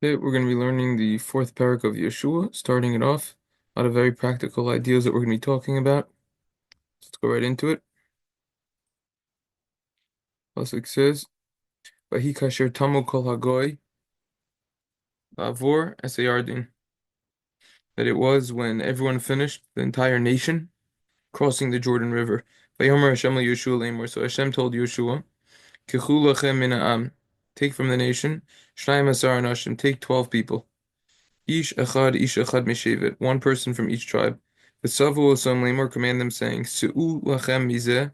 Okay, we're going to be learning the fourth parak of Yehoshua, starting it off. A lot of very practical ideas that we're going to be talking about. Let's go right into it. Pasuk says, "Vahi kasher tamu kol hagoy lavor es hayardin." That it was when everyone finished, the entire nation, crossing the Jordan River. Vayomer Hashem Yehoshua lemor. So Hashem told Yehoshua, "Kechu lachem min ha'am." Take from the nation, Shnayim asar anashim. Take 12 people. Ish echad mishevet, one person from each tribe. V'savu osam lemor, command them, saying, Se'u lachem mizeh,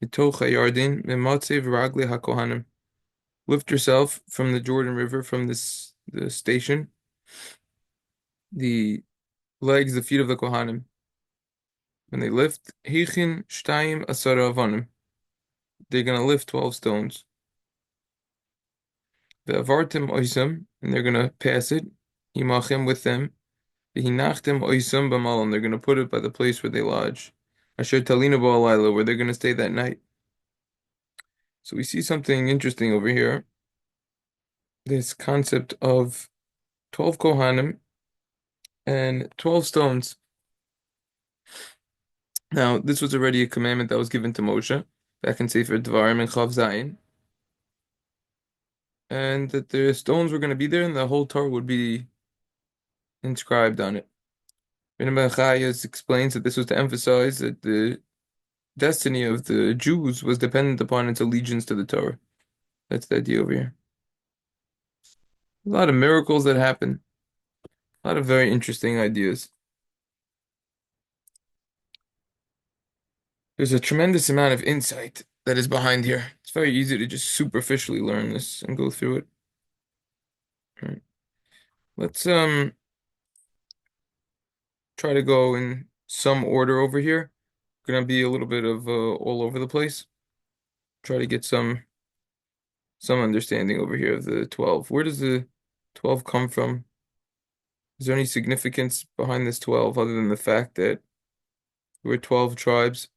mitoch hayardin, mimatzev ragle hakohanim. Lift yourself from the Jordan River, from the station, the legs, the feet of the Kohanim. When they lift, Hichin shtayim asara avanim. They're going to lift 12 stones. Ve'avartim oisam, and they're going to pass it, imachem with them. V'hinachtem oisam b'malon, they're going to put it by the place where they lodge. Asher talina ba'alayla, where they're going to stay that night. So we see something interesting over here. This concept of 12 Kohanim and 12 stones. Now, this was already a commandment that was given to Moshe back in Sefer Devarim and Chav Zayin. And that the stones were going to be there and the whole Torah would be inscribed on it. Rabbi Chayas explains that this was to emphasize that the destiny of the Jews was dependent upon its allegiance to the Torah. That's the idea over here. A lot of miracles that happen. A lot of very interesting ideas. There's a tremendous amount of insight that is behind here. It's very easy to just superficially learn this and go through it. All right. Let's try to go in some order over here. Gonna be a little bit of all over the place. Try to get some understanding over here of the 12. Where does the 12 come from? Is there any significance behind this 12 other than the fact that there were 12 tribes?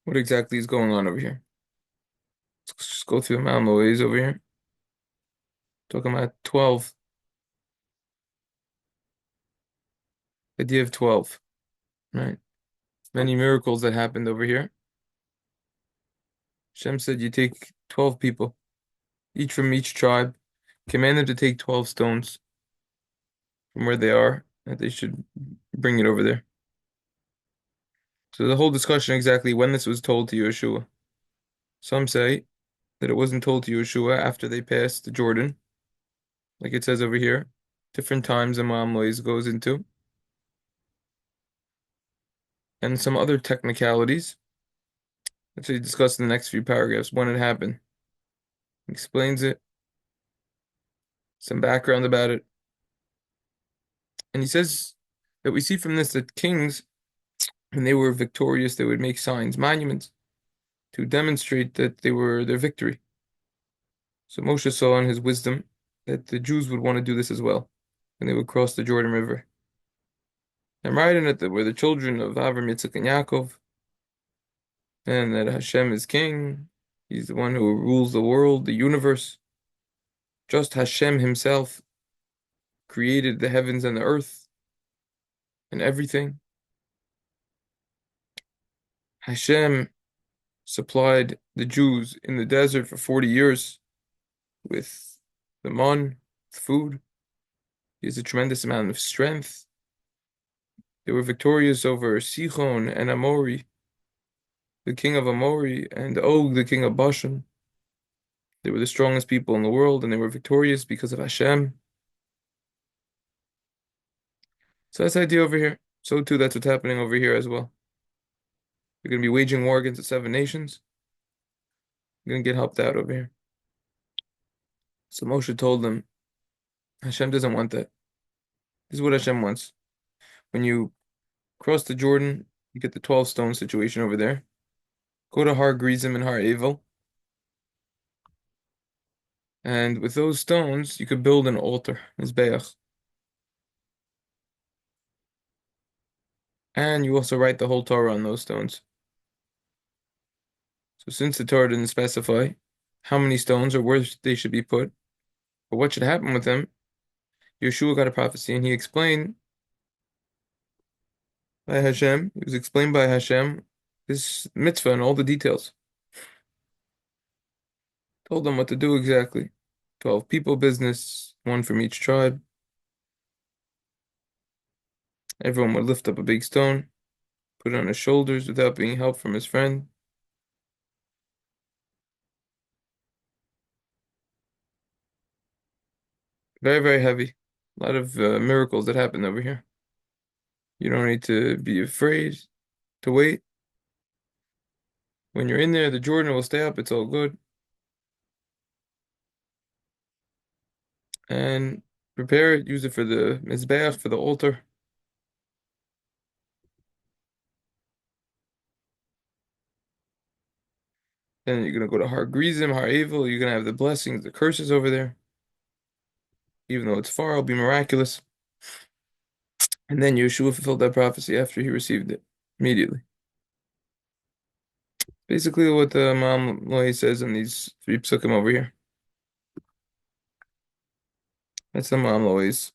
What exactly is going on over here? Let's just go through the Meom Loez over here. Talking about 12. Idea of 12. Right? Many miracles that happened over here. Shem said you take 12 people, each from each tribe. Command them to take 12 stones from where they are, that they should bring it over there. So the whole discussion exactly when this was told to Yehoshua. Some say that it wasn't told to Yehoshua after they passed the Jordan, like it says over here. Different times the Meom Loez goes into. And some other technicalities, which he discussed in the next few paragraphs, when it happened. He explains it, some background about it. And he says that we see from this that kings, when they were victorious, they would make signs, monuments, to demonstrate that they were their victory. So Moshe saw in his wisdom that the Jews would want to do this as well when they would cross the Jordan River. I'm writing that we're the children of Avram, Yitzchak, and Yaakov, and that Hashem is king. He's the one who rules the world, the universe. Just Hashem himself created the heavens and the earth and everything. Hashem supplied the Jews in the desert for 40 years with the man, with food. He has a tremendous amount of strength. They were victorious over Sichon and Amori, the king of Amori, and Og, the king of Bashan. They were the strongest people in the world, and they were victorious because of Hashem. So that's the idea over here. So too, that's what's happening over here as well. They're going to be waging war against the 7 nations. They're going to get helped out over here. So Moshe told them, Hashem doesn't want that. This is what Hashem wants. When you cross the Jordan, you get the 12 stone situation over there. Go to Har Gerizim and Har Evel. And with those stones, you could build an altar, Mizbeach. And you also write the whole Torah on those stones. So since the Torah didn't specify how many stones or where they should be put, But what should happen with them? Yehoshua got a prophecy, and he explained by Hashem. It was explained by Hashem this mitzvah and all the details. Told them what to do exactly. 12 people business, one from each tribe. Everyone would lift up a big stone, put it on his shoulders without being helped from his friend. Very, very heavy. A lot of miracles that happened over here. You don't need to be afraid to wait. When you're in there, the Jordan will stay up. It's all good. And prepare it. Use it for the mizbeach, for the altar. Then you're gonna go to Har Grizim, Har Evil. You're gonna have the blessings, the curses over there. Even though it's far, it'll be miraculous. And then Yehoshua fulfilled that prophecy after he received it immediately. Basically, what the Meom Loez says in these three pesukim over here. That's the Meom Loez.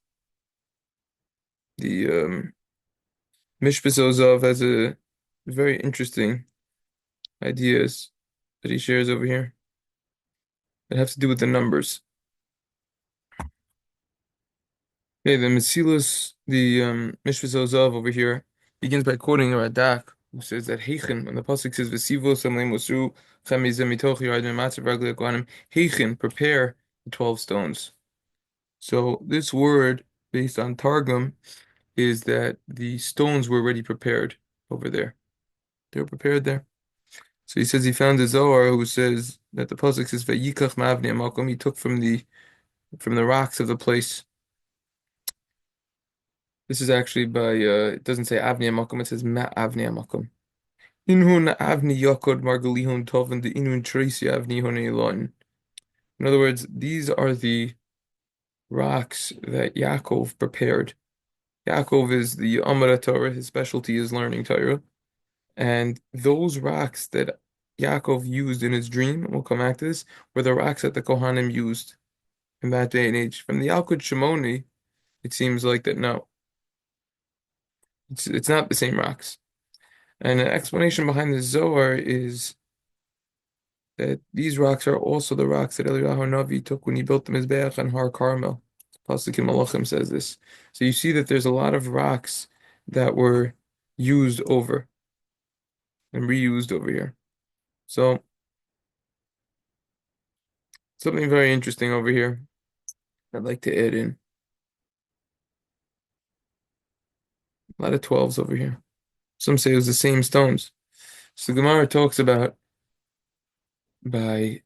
The Mishpah Zozav has a very interesting ideas that he shares over here that have to do with the numbers. Okay, the Mesilas, the Mishpah Zozav over here begins by quoting a Radak who says that Heichen, when the pasuk says V'sivo Samleim Mosu Chamizem Mitoch Yardim Matzav Ragli Kohanim, Heichen, prepare the 12 stones. So this word, based on Targum, is that the stones were already prepared over there. They were prepared there. So he says he found a Zohar who says that the pasuk says Vayikach Ma'avnei Makom. He took from the rocks of the place. This is actually by it doesn't say Avnei Makom. It says Ma'avnei Makom. Inhun Avni Yakod Margalihun Tovin the Inun Tracy Avni Hone. In other words, these are the rocks that Yaakov prepared. Yaakov is the Amara Torah. His specialty is learning Torah. And those rocks that Yaakov used in his dream, we'll come back to this, were the rocks that the Kohanim used in that day and age. From the Yalkut Shimoni, it seems like that no, it's not the same rocks. And an explanation behind the Zohar is that these rocks are also the rocks that Eliyahu Navi took when he built the Mizbeach on Har Carmel. Pesukim Malachim says this. So you see that there's a lot of rocks that were used over and reused over here. So something very interesting over here I'd like to add in. A lot of 12s over here. Some say it was the same stones. So Gemara talks about by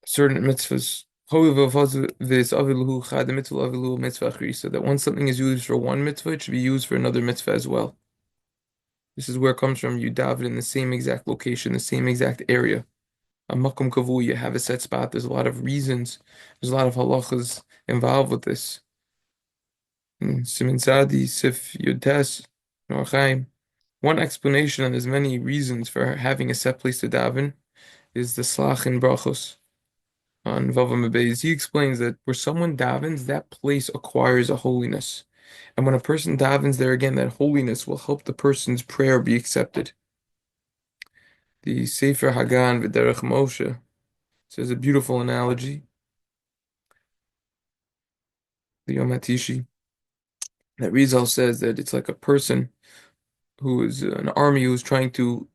certain mitzvahs. So that once something is used for one mitzvah, it should be used for another mitzvah as well. This is where it comes from. You daven in the same exact location, the same exact area. A makom kavu, you have a set spot. There's a lot of reasons. There's a lot of halachas involved with this. Simin Sadi, Sif Yudtes, Norchaim. One explanation, and there's many reasons for having a set place to daven, is the slach in brachos on Vava Mebeis. He explains that where someone davens, that place acquires a holiness. And when a person davens there again, that holiness will help the person's prayer be accepted. The Sefer Hagan V'derech Moshe says a beautiful analogy. The Yom HaTishi. That Rizal says that it's like a person who is an army who's trying to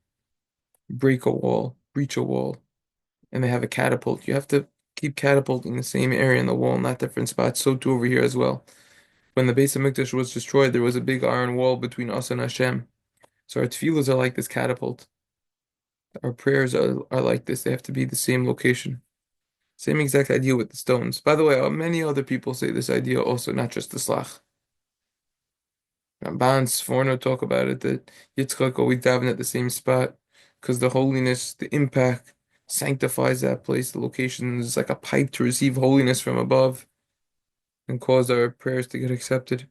break a wall, breach a wall, and they have a catapult. You have to keep catapulting the same area in the wall, not different spots. So too over here as well. When the base of Mikdash was destroyed, there was a big iron wall between us and Hashem. So our tefillos are like this catapult. Our prayers are like this. They have to be the same location. Same exact idea with the stones. By the way, many other people say this idea also, not just the slach. Ramban, Sforno talk about it, that Yitzchak always daven at the same spot because the holiness, the impact sanctifies that place. The location is like a pipe to receive holiness from above and cause our prayers to get accepted.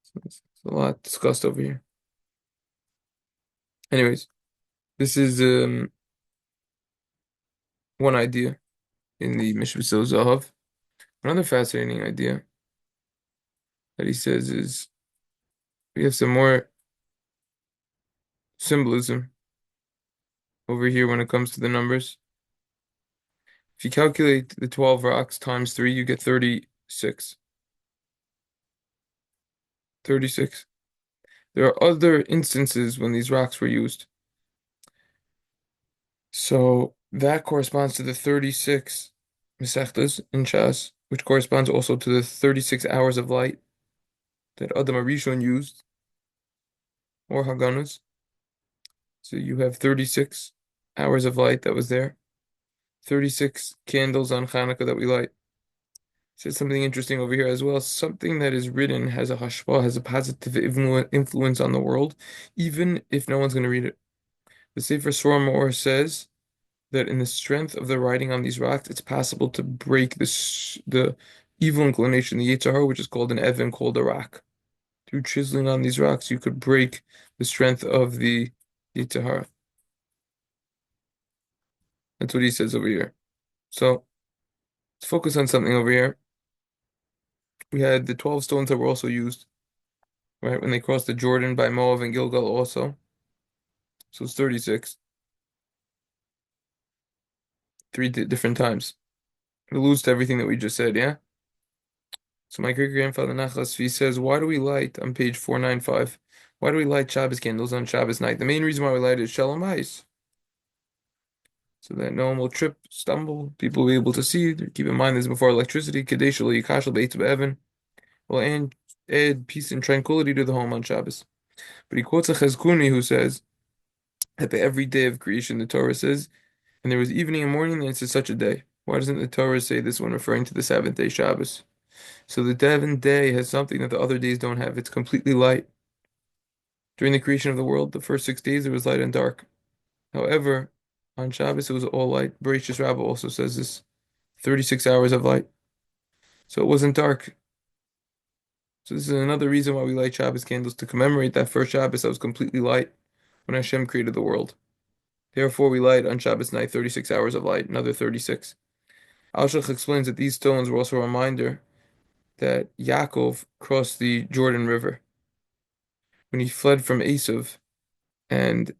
So it's a lot discussed over here. Anyways, this is one idea in the Mishpah Zahav. Another fascinating idea that he says is we have some more symbolism over here when it comes to the numbers. If you calculate the 12 rocks times 3, you get 36. 36. There are other instances when these rocks were used. So that corresponds to the 36 Masechtas in Shas, which corresponds also to the 36 hours of light that Adam Arishon used, or Haganus. So you have 36 hours of light that was there, 36 candles on Hanukkah that we light. Says something interesting over here as well. Something that is written has a hashpah, has a positive influence on the world, even if no one's going to read it. The Sefer Sora Meor says that in the strength of the writing on these rocks, it's possible to break the evil inclination, the Yetzer Hara, which is called an Evan, called a rock. Through chiseling on these rocks, you could break the strength of the Yetzer Hara. That's what he says over here. So let's focus on something over here. We had the 12 stones that were also used, right, when they crossed the Jordan by Moab and Gilgal also. So it's 36, three different times. It alludes to everything that we just said, yeah? So my great-grandfather Nachlasvi says, why do we light on page 495? Why do we light Shabbos candles on Shabbos night? The main reason why we light it is Shalom Bayis, so that no one will trip, stumble, people will be able to see. Keep in mind this before electricity, Kadesh Lo Yikashal Beit Be'evan, will add peace and tranquility to the home on Shabbos. But he quotes a Chezkuni who says that every day of creation, the Torah says, and there was evening and morning, and it's such a day. Why doesn't the Torah say this when referring to the seventh day Shabbos? So the seventh day has something that the other days don't have. It's completely light. During the creation of the world, the first 6 days it was light and dark. However, on Shabbos it was all light. Bereshit Rabbah also says this, 36 hours of light. So it wasn't dark. So this is another reason why we light Shabbos candles, to commemorate that first Shabbos that was completely light when Hashem created the world. Therefore, we light on Shabbos night 36 hours of light, another 36. Alshach explains that these stones were also a reminder that Yaakov crossed the Jordan River when he fled from Esav and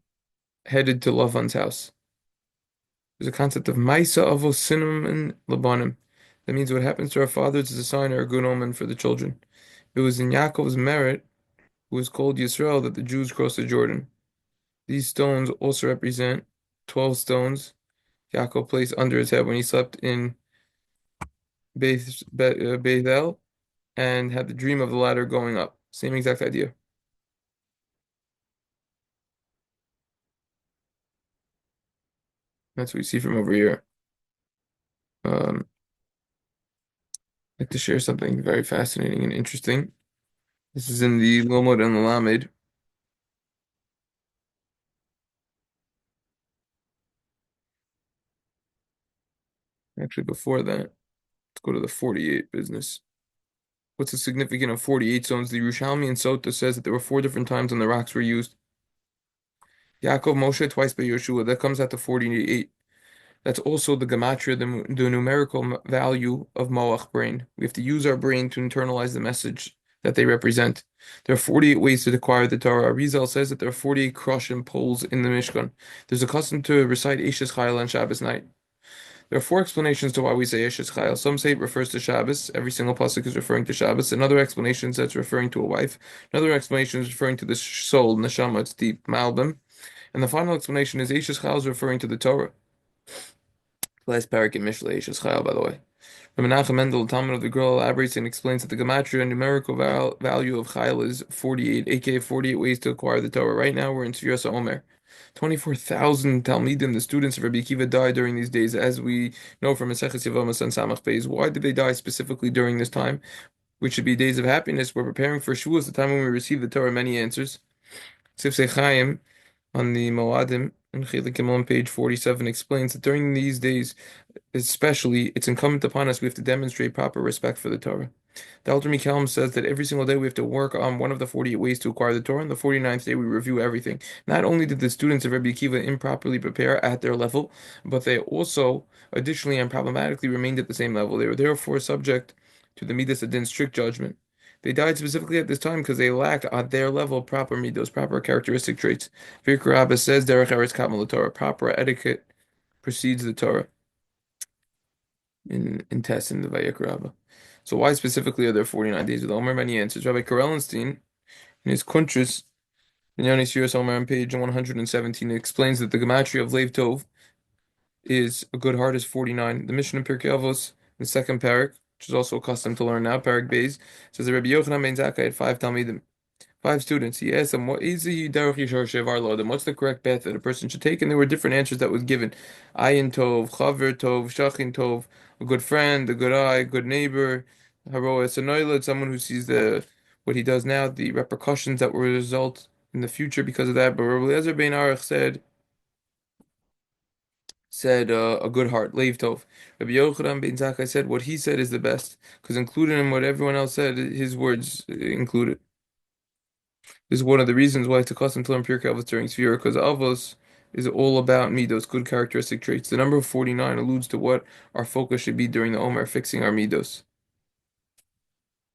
headed to Lavan's house. There's a concept of Maisa Avos Sinim and Labanim. That means what happens to our fathers is a sign or a good omen for the children. It was in Yaakov's merit, who was called Yisrael, that the Jews crossed the Jordan. These stones also represent 12 stones Yaakov placed under his head when he slept in Bethel and had the dream of the ladder going up. Same exact idea. That's what we see from over here. I'd like to share something very fascinating and interesting. This is in the Lomod and the Lamed. Actually, before that, let's go to the 48 business. What's the significance of 48 stones? The Yerushalmi and Sota says that there were 4 different times when the rocks were used. Yaakov, Moshe, twice by Yehoshua. That comes out to 48. That's also the gematria, the numerical value of Moach, brain. We have to use our brain to internalize the message that they represent. There are 48 ways to acquire the Torah. Arizal says that there are 48 crushing poles in the Mishkan. There's a custom to recite Eshes Chayil on Shabbos night. There are 4 explanations to why we say Eshes Chayil. Some say it refers to Shabbos. Every single pasuk is referring to Shabbos. Another explanation says it's referring to a wife. Another explanation is referring to the soul, neshama, it's deep, malbim. And the final explanation is Eshes Chayil is referring to the Torah. Last parak in Mishlei Eshes Chayil, by the way. Menachem Mendel, Talmud of the Girl, elaborates and explains that the gematria numerical value of Chayil is 48, aka 48 ways to acquire the Torah. Right now we're in Sfiras Omer. 24,000 Talmidim, the students of Rabbi Akiva, died during these days, as we know from Maseches Yevamos and Samach Beis. Why did they die specifically during this time, which should be days of happiness? We're preparing for Shavuos, the time when we receive the Torah, many answers. Sifsei Chaim on the Moadim And Chelik Gimel on page 47 explains that during these days, especially, it's incumbent upon us, we have to demonstrate proper respect for the Torah. The Alter Mikalm says that every single day we have to work on one of the 48 ways to acquire the Torah. On the 49th day, we review everything. Not only did the students of Rabbi Akiva improperly prepare at their level, but they also, additionally and problematically, remained at the same level. They were therefore subject to the Midas Adin's strict judgment. They died specifically at this time because they lacked at their level proper midos, proper characteristic traits. Pirkei Rabbah says, Derech Eretz Katmal Torah, proper etiquette precedes the Torah in Tess in the Vayikra Rabbah. So why specifically are there 49 days with Omer? Many answers. Rabbi Karellenstein, in his Kuntras, in Yonis Yiras Omer on page 117, explains that the gematria of Lev Tov is a good heart is 49. The mission of Pirkei Avos, the second parak, which is also accustomed to learn now, parak Beis, says that Rabbi Yochanan ben Zakkai had five Talmidim. Five students. He asked them, "What is the derech yishar shevar lo'adam? What's the correct path that a person should take?" And there were different answers that was given: ayin tov, chaver tov, shachin tov, a good friend, a good eye, a good neighbor, haroa sanoilad, someone who sees the what he does now, the repercussions that will result in the future because of that. But Rabbi Eliezer ben Aruch said a good heart, leiv tov. Rabbi Yochanan ben Zakkai said what he said is the best because included in what everyone else said, his words included. This is one of the reasons why it's a custom to learn Pirkei Avos during Sfira, because Avos is all about midos, good characteristic traits. The number of 49 alludes to what our focus should be during the Omer, fixing our midos.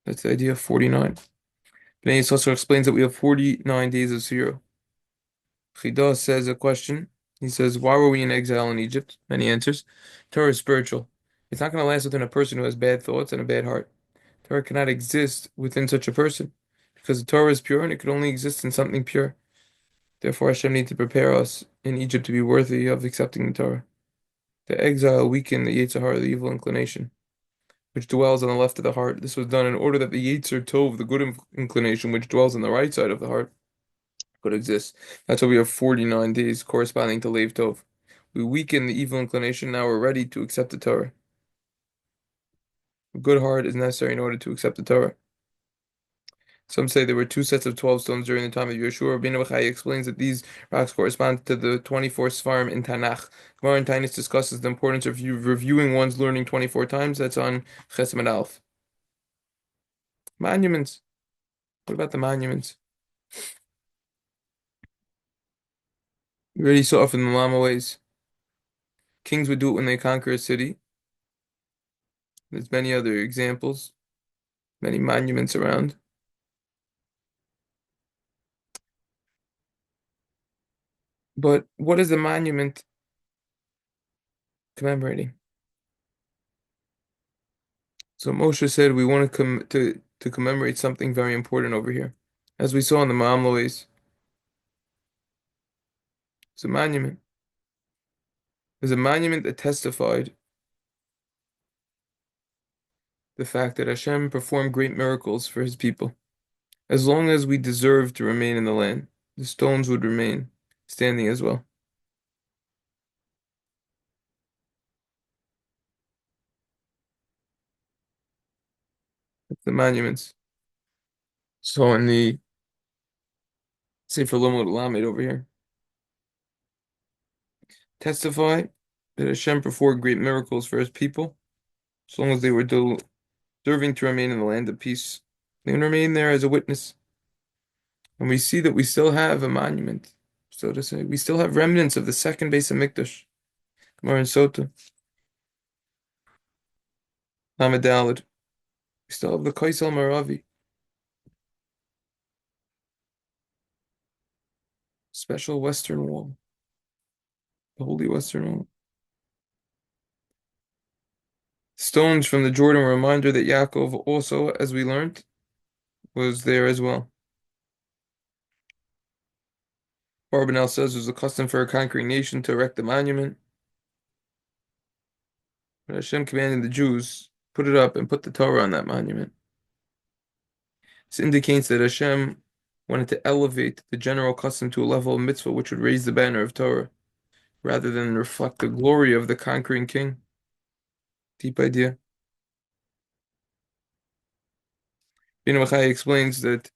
That's the idea of 49. Bnei Yissaschar explains that we have 49 days of Sfira. Chida says a question. He says, why were we in exile in Egypt? Many answers. Torah is spiritual. It's not going to last within a person who has bad thoughts and a bad heart. Torah cannot exist within such a person because the Torah is pure and it could only exist in something pure. Therefore, Hashem needs to prepare us in Egypt to be worthy of accepting the Torah. The exile weakened the Yetzer Hara, the evil inclination, which dwells on the left of the heart. This was done in order that the Yetzer Tov, the good inclination, which dwells on the right side of the heart, could exist. That's why we have 49 days corresponding to Leiv Tov. We weaken the evil inclination, now we're ready to accept the Torah. A good heart is necessary in order to accept the Torah. Some say there were two sets of 12 stones during the time of Yehoshua. Rabbeinu Bachai explains that these rocks correspond to the 24 Sfarim in Tanakh. Gemara in Taanis discusses the importance of reviewing one's learning 24 times. That's on Chesed Alf. Monuments. What about the monuments? We already saw it from the Meom Loez. Kings would do it when they conquer a city. There's many other examples, many monuments around. But what is a monument commemorating? So Moshe said we want to commemorate something very important over here. As we saw in the Meom Loez, it's a monument. There's a monument that testified the fact that Hashem performed great miracles for his people. As long as we deserved to remain in the land, the stones would remain standing as well. That's the monuments. So in the Sefer Lomod Lamed over here, testify that Hashem performed great miracles for his people, as long as they were deserving to remain in the land of peace. They would remain there as a witness. And we see that we still have a monument, so to say. We still have remnants of the second base of Mikdash. Gemara in Sota. Lamed Daled. We still have the Kaisel Maravi. Special Western Wall. The Holy Western Wall. Stones from the Jordan were a reminder that Yaakov also, as we learned, was there as well. Barbanel says it was a custom for a conquering nation to erect a monument. But Hashem commanded the Jews, put it up and put the Torah on that monument. This indicates that Hashem wanted to elevate the general custom to a level of mitzvah which would raise the banner of Torah, rather than reflect the glory of the conquering king. Deep idea. Rabbeinu Bachai explains that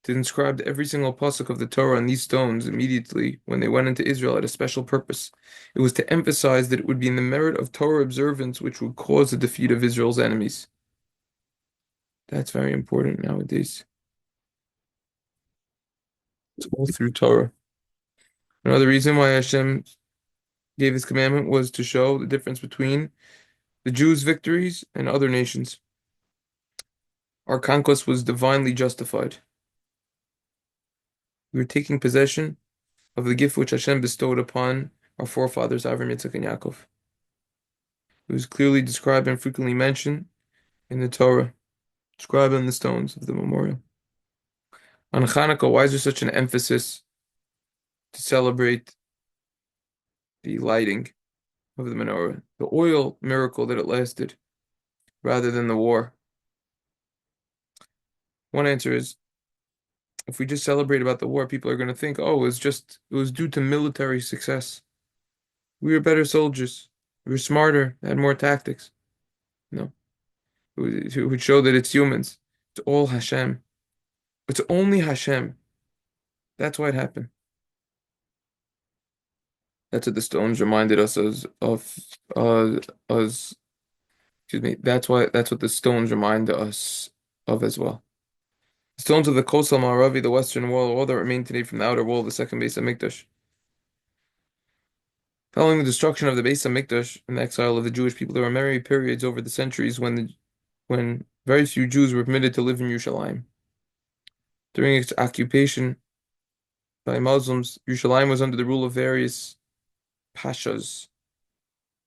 to inscribe every single pasuk of the Torah on these stones immediately when they went into Israel had a special purpose. It was to emphasize that it would be in the merit of Torah observance which would cause the defeat of Israel's enemies. That's very important nowadays. It's all through Torah. Another reason why Hashem gave this commandment was to show the difference between the Jews' victories and other nations. Our conquest was divinely justified. We were taking possession of the gift which Hashem bestowed upon our forefathers, Avraham, Yitzchak, and Yaakov. It was clearly described and frequently mentioned in the Torah, described on the stones of the memorial. On Hanukkah, why is there such an emphasis to celebrate the lighting of the menorah, the oil miracle that it lasted, rather than the war? One answer is, if we just celebrate about the war, people are going to think, oh, it was due to military success. We were better soldiers. We were smarter, had more tactics. No. It would show that it's humans. It's all Hashem. It's only Hashem. That's why it happened. That's what the stones reminded us as excuse me. That's what the stones remind us of as well. The stones of the Kosel Ma'aravi, the western wall, all that remain today from the outer wall of the second Beis Hamikdash. Following the destruction of the Beis Hamikdash and the exile of the Jewish people, there were many periods over the centuries when very few Jews were permitted to live in Yerushalayim. During its occupation by Muslims, Yerushalayim was under the rule of various pashas.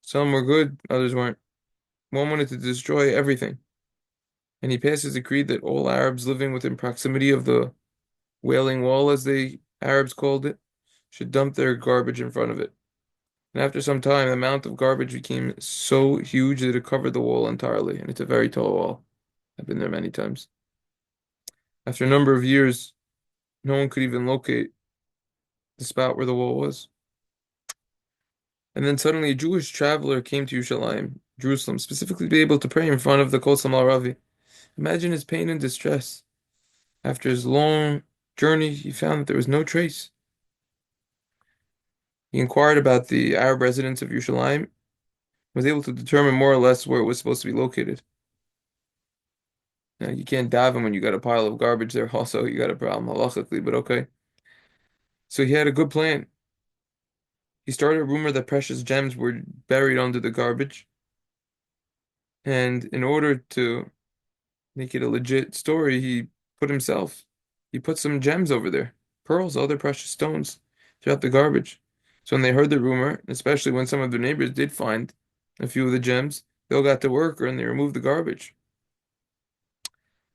Some were good, others weren't. One wanted to destroy everything, and he passed his decree that all Arabs living within proximity of the Wailing Wall, as the Arabs called it, should dump their garbage in front of it. And after some time, the amount of garbage became so huge that it covered the wall entirely, and it's a very tall wall. I've been there many times. After a number of years, no one could even locate the spot where the wall was. And then suddenly a Jewish traveler came to Yerushalayim, Jerusalem, specifically to be able to pray in front of the Kosel Ma'aravi. Imagine his pain and distress. After his long journey, he found that there was no trace. He inquired about the Arab residents of Yerushalayim, was able to determine more or less where it was supposed to be located. Now, you can't daven when you got a pile of garbage there. Also, you got a problem halachically, but okay. So he had a good plan. He started a rumor that precious gems were buried under the garbage. And in order to make it a legit story, he put some gems over there, pearls, other precious stones throughout the garbage. So when they heard the rumor, especially when some of their neighbors did find a few of the gems, they all got to work and they removed the garbage.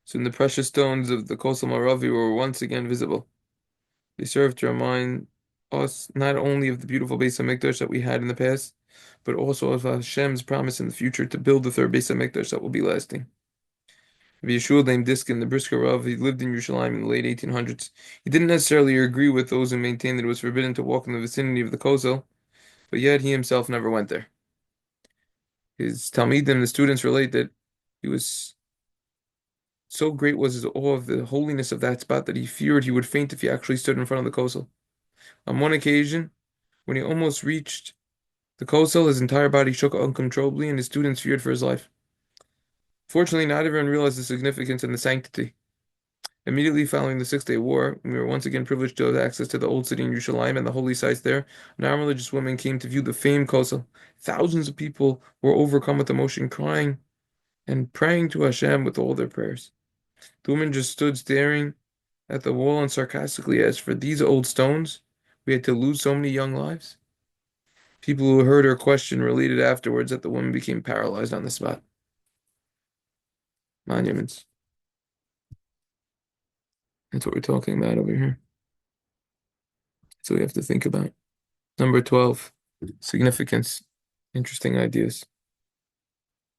Soon the precious stones of the Kosel Ma'aravi were once again visible. They served to remind us not only of the beautiful Beis Hamikdash that we had in the past, but also of Hashem's promise in the future to build the third Beis Hamikdash that will be lasting. Yehoshua named Diskin, the Brisker Rav, he lived in Yerushalayim in the late 1800s. He didn't necessarily agree with those who maintained that it was forbidden to walk in the vicinity of the Kosel, but yet he himself never went there. His Talmidim, the students, relate that he was so great was his awe of the holiness of that spot that he feared he would faint if he actually stood in front of the Kosel. On one occasion, when he almost reached the Kosel, his entire body shook uncontrollably, and his students feared for his life. Fortunately, not everyone realized the significance and the sanctity. Immediately following the Six-Day War, we were once again privileged to have access to the old city in Yerushalayim and the holy sites there. Non-religious women came to view the famed Kosel. Thousands of people were overcome with emotion, crying and praying to Hashem with all their prayers. The woman just stood staring at the wall and sarcastically asked, "For these old stones, we had to lose so many young lives?" People who heard her question related afterwards that the woman became paralyzed on the spot. Monuments. That's what we're talking about over here. So we have to think about. Number 12, significance. Interesting ideas.